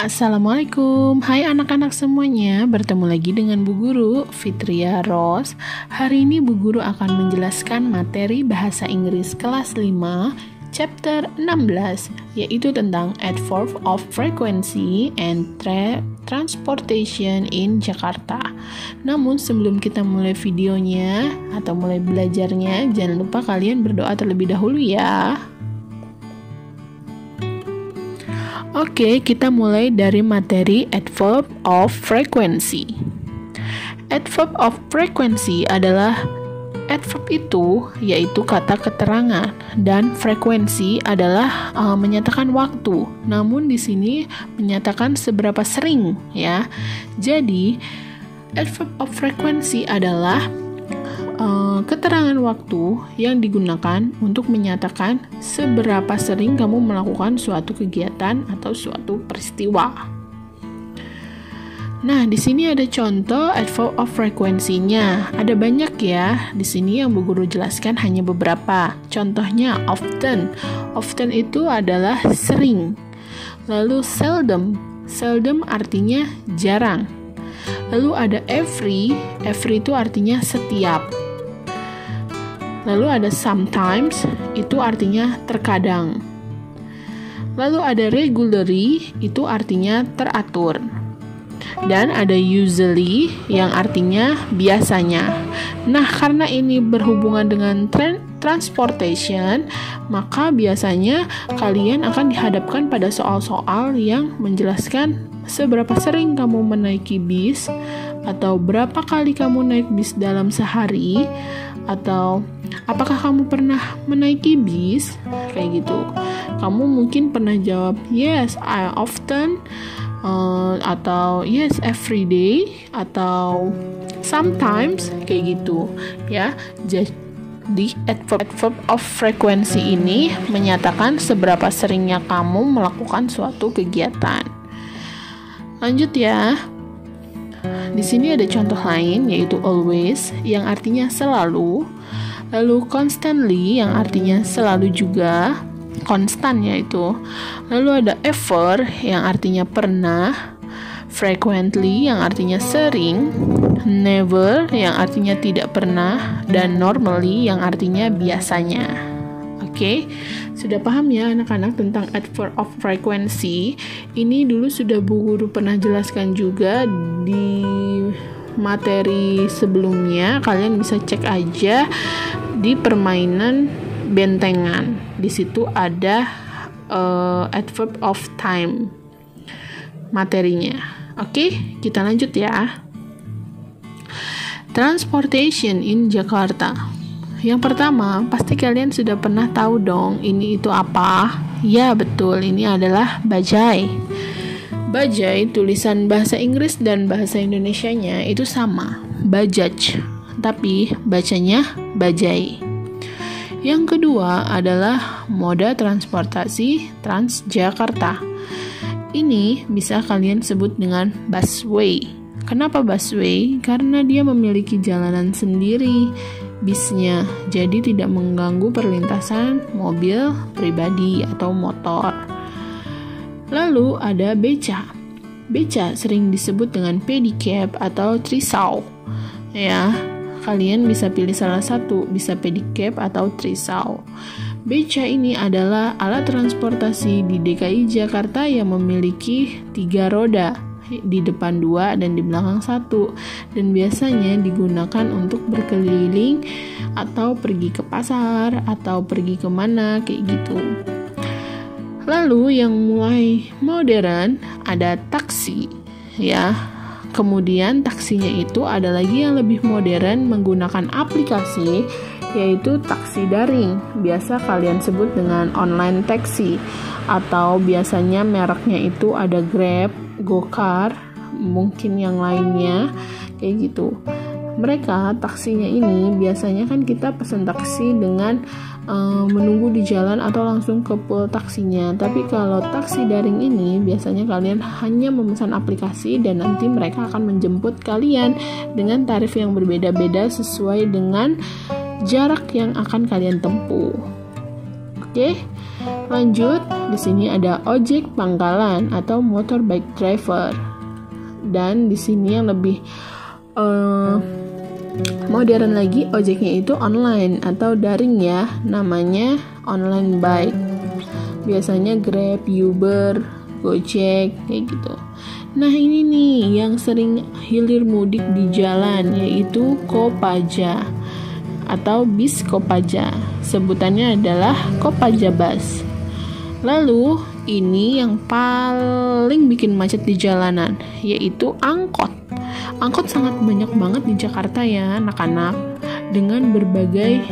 Assalamualaikum, hai anak-anak semuanya, bertemu lagi dengan Bu Guru Fitria Rose. Hari ini Bu Guru akan menjelaskan materi bahasa Inggris kelas 5, chapter 16, yaitu tentang adverb of frequency and transportation in Jakarta. Namun sebelum kita mulai videonya atau mulai belajarnya, jangan lupa kalian berdoa terlebih dahulu ya. Oke, kita mulai dari materi adverb of frequency. Adverb of frequency adalah adverb itu yaitu kata keterangan dan frekuensi adalah menyatakan waktu. Namun di sini menyatakan seberapa sering ya. Jadi adverb of frequency adalah keterangan waktu yang digunakan untuk menyatakan seberapa sering kamu melakukan suatu kegiatan atau suatu peristiwa. Nah, di sini ada contoh adverb of frequency-nya. Ada banyak ya. Di sini yang Bu Guru jelaskan hanya beberapa. Contohnya often. Often itu adalah sering. Lalu seldom. Seldom artinya jarang. Lalu ada every. Every itu artinya setiap. Lalu ada sometimes, itu artinya terkadang. Lalu ada regularly, itu artinya teratur. Dan ada usually, yang artinya biasanya. Nah, karena ini berhubungan dengan transportation, maka biasanya kalian akan dihadapkan pada soal-soal yang menjelaskan seberapa sering kamu menaiki bis, atau berapa kali kamu naik bis dalam sehari, atau apakah kamu pernah menaiki bis? Kayak gitu. Kamu mungkin pernah jawab yes, I often, atau yes, every day, atau sometimes, kayak gitu ya. Jadi adverb of frequency ini menyatakan seberapa seringnya kamu melakukan suatu kegiatan. Lanjut ya. Di sini ada contoh lain yaitu always yang artinya selalu, lalu constantly yang artinya selalu juga, konstan yaitu. Lalu ada ever yang artinya pernah, frequently yang artinya sering, never yang artinya tidak pernah, dan normally yang artinya biasanya. Oke, sudah paham ya anak-anak tentang adverb of frequency? Ini dulu sudah Bu Guru pernah jelaskan juga di materi sebelumnya. Kalian bisa cek aja di permainan bentengan. Di situ ada adverb of time materinya. Oke, kita lanjut ya. Transportation in Jakarta. Yang pertama, pasti kalian sudah pernah tahu dong ini itu apa? Ya, betul, ini adalah bajai. Bajai, tulisan bahasa Inggris dan bahasa Indonesianya itu sama, bajaj, tapi bacanya bajai. Yang kedua adalah moda transportasi Transjakarta. Ini bisa kalian sebut dengan busway. Kenapa busway? Karena dia memiliki jalanan sendiri bisnya, jadi tidak mengganggu perlintasan mobil pribadi atau motor. Lalu ada beca. Beca sering disebut dengan pedicab atau trisau. Ya, kalian bisa pilih salah satu, bisa pedicab atau trisau. Beca ini adalah alat transportasi di DKI Jakarta yang memiliki 3 roda. Di depan 2 dan di belakang 1, dan biasanya digunakan untuk berkeliling atau pergi ke pasar atau pergi kemana kayak gitu. Lalu yang mulai modern ada taksi ya. Kemudian taksinya itu ada lagi yang lebih modern menggunakan aplikasi, yaitu taksi daring. Biasa kalian sebut dengan online taxi, atau biasanya mereknya itu ada Grab, Gokar, mungkin yang lainnya kayak gitu. Mereka taksinya ini biasanya kan kita pesan taksi dengan menunggu di jalan atau langsung ke pool taksinya. Tapi kalau taksi daring ini biasanya kalian hanya memesan aplikasi dan nanti mereka akan menjemput kalian dengan tarif yang berbeda-beda sesuai dengan jarak yang akan kalian tempuh. Oke, lanjut. Di sini ada ojek pangkalan atau motorbike driver. Dan di sini yang lebih modern lagi, ojeknya itu online atau daring ya, namanya online bike. Biasanya Grab, Uber, Gojek kayak gitu. Nah, ini nih yang sering hilir mudik di jalan, yaitu Kopaja atau bis Kopaja. Sebutannya adalah Kopaja Bus. Lalu ini yang paling bikin macet di jalanan, yaitu angkot. Angkot sangat banyak banget di Jakarta ya anak-anak, dengan berbagai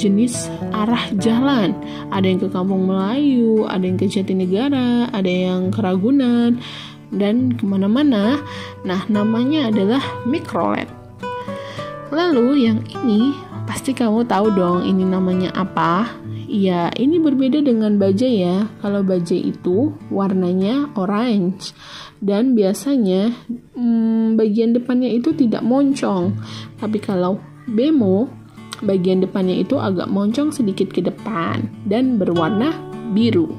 jenis arah jalan. Ada yang ke Kampung Melayu, ada yang ke Jatinegara, ada yang ke Ragunan, dan kemana-mana. Nah, namanya adalah mikrolet. Lalu yang ini pasti kamu tahu dong ini namanya apa. Iya, ini berbeda dengan bajai ya. Kalau bajai itu warnanya orange dan biasanya bagian depannya itu tidak moncong. Tapi kalau bemo, bagian depannya itu agak moncong sedikit ke depan dan berwarna biru.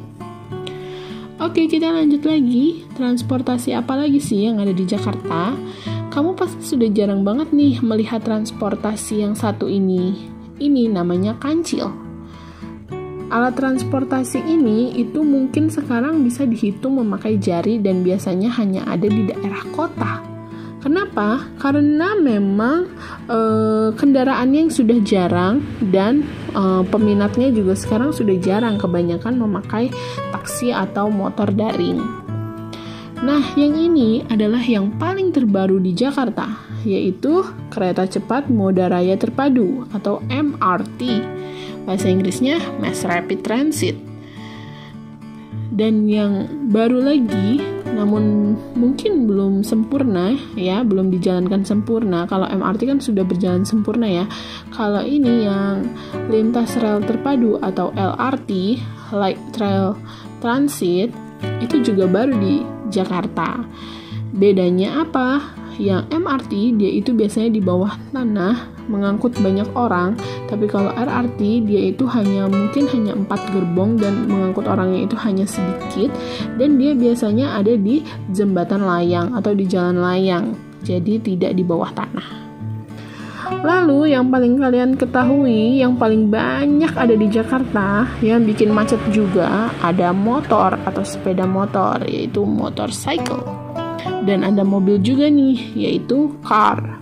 Oke, kita lanjut lagi. Transportasi apa lagi sih yang ada di Jakarta? Kamu pasti sudah jarang banget nih melihat transportasi yang satu ini. Ini namanya kancil. Alat transportasi ini itu mungkin sekarang bisa dihitung memakai jari dan biasanya hanya ada di daerah kota. Kenapa? Karena memang kendaraannya yang sudah jarang dan peminatnya juga sekarang sudah jarang, kebanyakan memakai taksi atau motor daring. Nah, yang ini adalah yang paling terbaru di Jakarta, yaitu kereta cepat moda raya terpadu atau MRT. Bahasa Inggrisnya Mass Rapid Transit. Dan yang baru lagi, namun mungkin belum sempurna ya, belum dijalankan sempurna. Kalau MRT kan sudah berjalan sempurna ya. Kalau ini yang lintas rel terpadu atau LRT, Light Rail Transit, itu juga baru di Jakarta. Bedanya apa? Yang MRT dia itu biasanya di bawah tanah mengangkut banyak orang, tapi kalau LRT dia itu mungkin hanya 4 gerbong dan mengangkut orangnya itu hanya sedikit, dan dia biasanya ada di jembatan layang atau di jalan layang, jadi tidak di bawah tanah. Lalu yang paling kalian ketahui, yang paling banyak ada di Jakarta yang bikin macet juga, ada motor atau sepeda motor, yaitu motorcycle. Dan ada mobil juga nih, yaitu car.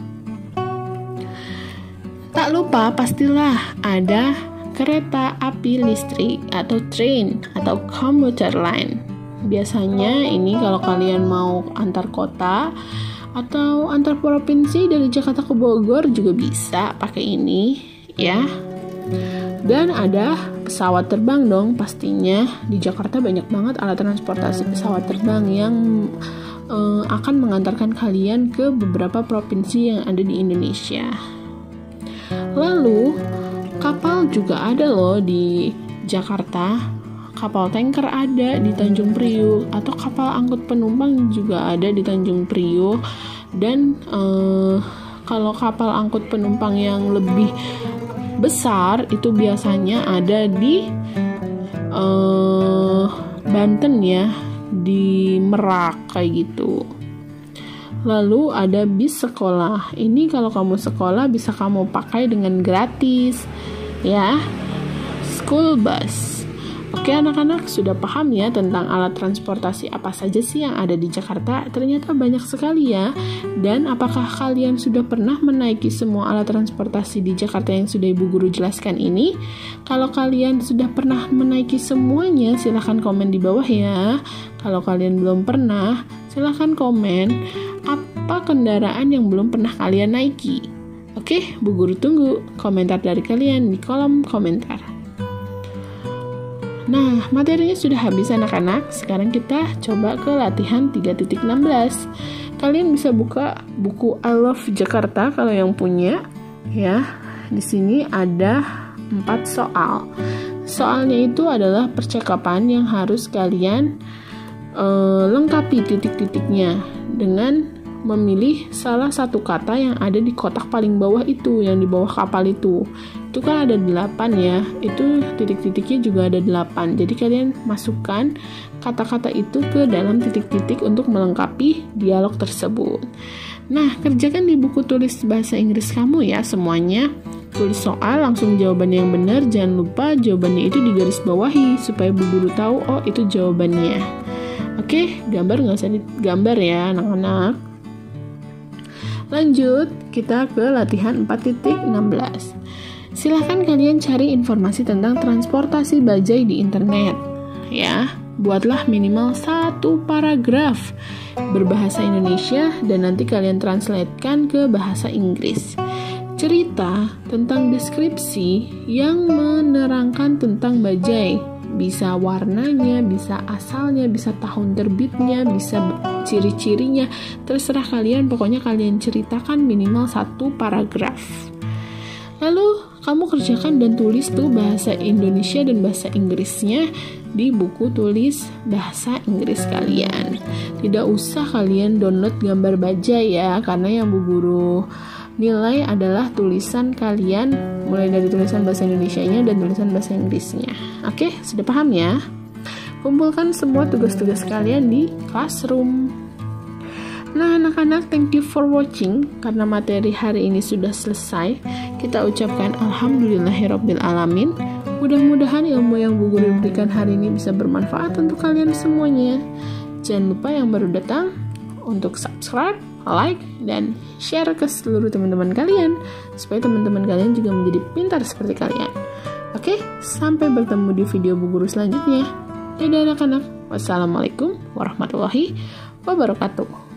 Tak lupa pastilah ada kereta api listrik atau train atau commuter line. Biasanya ini kalau kalian mau antar kota atau antar provinsi dari Jakarta ke Bogor juga bisa pakai ini ya. Dan ada pesawat terbang dong pastinya. Di Jakarta banyak banget alat transportasi pesawat terbang yang akan mengantarkan kalian ke beberapa provinsi yang ada di Indonesia. Lalu kapal juga ada loh di Jakarta. Kapal tanker ada di Tanjung Priuk, atau kapal angkut penumpang juga ada di Tanjung Priuk. Dan kalau kapal angkut penumpang yang lebih besar itu biasanya ada di Banten ya, di Merak kayak gitu. Lalu ada bis sekolah. Ini kalau kamu sekolah bisa kamu pakai dengan gratis ya. School bus. Oke anak-anak, sudah paham ya tentang alat transportasi apa saja sih yang ada di Jakarta? Ternyata banyak sekali ya. Dan apakah kalian sudah pernah menaiki semua alat transportasi di Jakarta yang sudah Ibu Guru jelaskan ini? Kalau kalian sudah pernah menaiki semuanya, silahkan komen di bawah ya. Kalau kalian belum pernah, silahkan komen apa kendaraan yang belum pernah kalian naiki. Oke, Bu Guru tunggu komentar dari kalian di kolom komentar. Nah, materinya sudah habis anak-anak. Sekarang kita coba ke latihan 3.16. Kalian bisa buka buku I Love Jakarta kalau yang punya ya. Di sini ada 4 soal. Soalnya itu adalah percakapan yang harus kalian lengkapi titik-titiknya dengan memilih salah satu kata yang ada di kotak paling bawah itu, yang di bawah kapal itu. itu kan ada 8 ya, itu titik-titiknya juga ada 8. Jadi kalian masukkan kata-kata itu ke dalam titik-titik untuk melengkapi dialog tersebut. Nah, kerjakan di buku tulis bahasa Inggris kamu ya semuanya. Tulis soal, langsung jawabannya yang benar. Jangan lupa jawabannya itu digaris bawahi supaya bu guru tahu oh itu jawabannya. Oke, gambar nggak usah digambar ya anak-anak. Lanjut, kita ke latihan 4.16. Silahkan kalian cari informasi tentang transportasi bajai di internet. Ya, buatlah minimal 1 paragraf berbahasa Indonesia dan nanti kalian translatekan ke bahasa Inggris. Cerita tentang deskripsi yang menerangkan tentang bajai. Bisa warnanya, bisa asalnya, bisa tahun terbitnya, bisa ciri-cirinya. Terserah kalian, pokoknya kalian ceritakan minimal 1 paragraf. Lalu kamu kerjakan dan tulis tuh bahasa Indonesia dan bahasa Inggrisnya di buku tulis bahasa Inggris kalian. Tidak usah kalian download gambar bajai ya, karena yang bu guru nilai adalah tulisan kalian, mulai dari tulisan bahasa Indonesianya dan tulisan bahasa Inggrisnya. Oke, sudah paham ya? Kumpulkan semua tugas-tugas kalian di classroom. Nah anak-anak, thank you for watching. Karena materi hari ini sudah selesai, kita ucapkan alhamdulillahirobbilalamin. Mudah-mudahan ilmu yang bu guru berikan hari ini bisa bermanfaat untuk kalian semuanya. Jangan lupa yang baru datang untuk subscribe, like, dan share ke seluruh teman-teman kalian supaya teman-teman kalian juga menjadi pintar seperti kalian. Oke, sampai bertemu di video bu guru selanjutnya. Dadah anak-anak. Wassalamualaikum warahmatullahi wabarakatuh.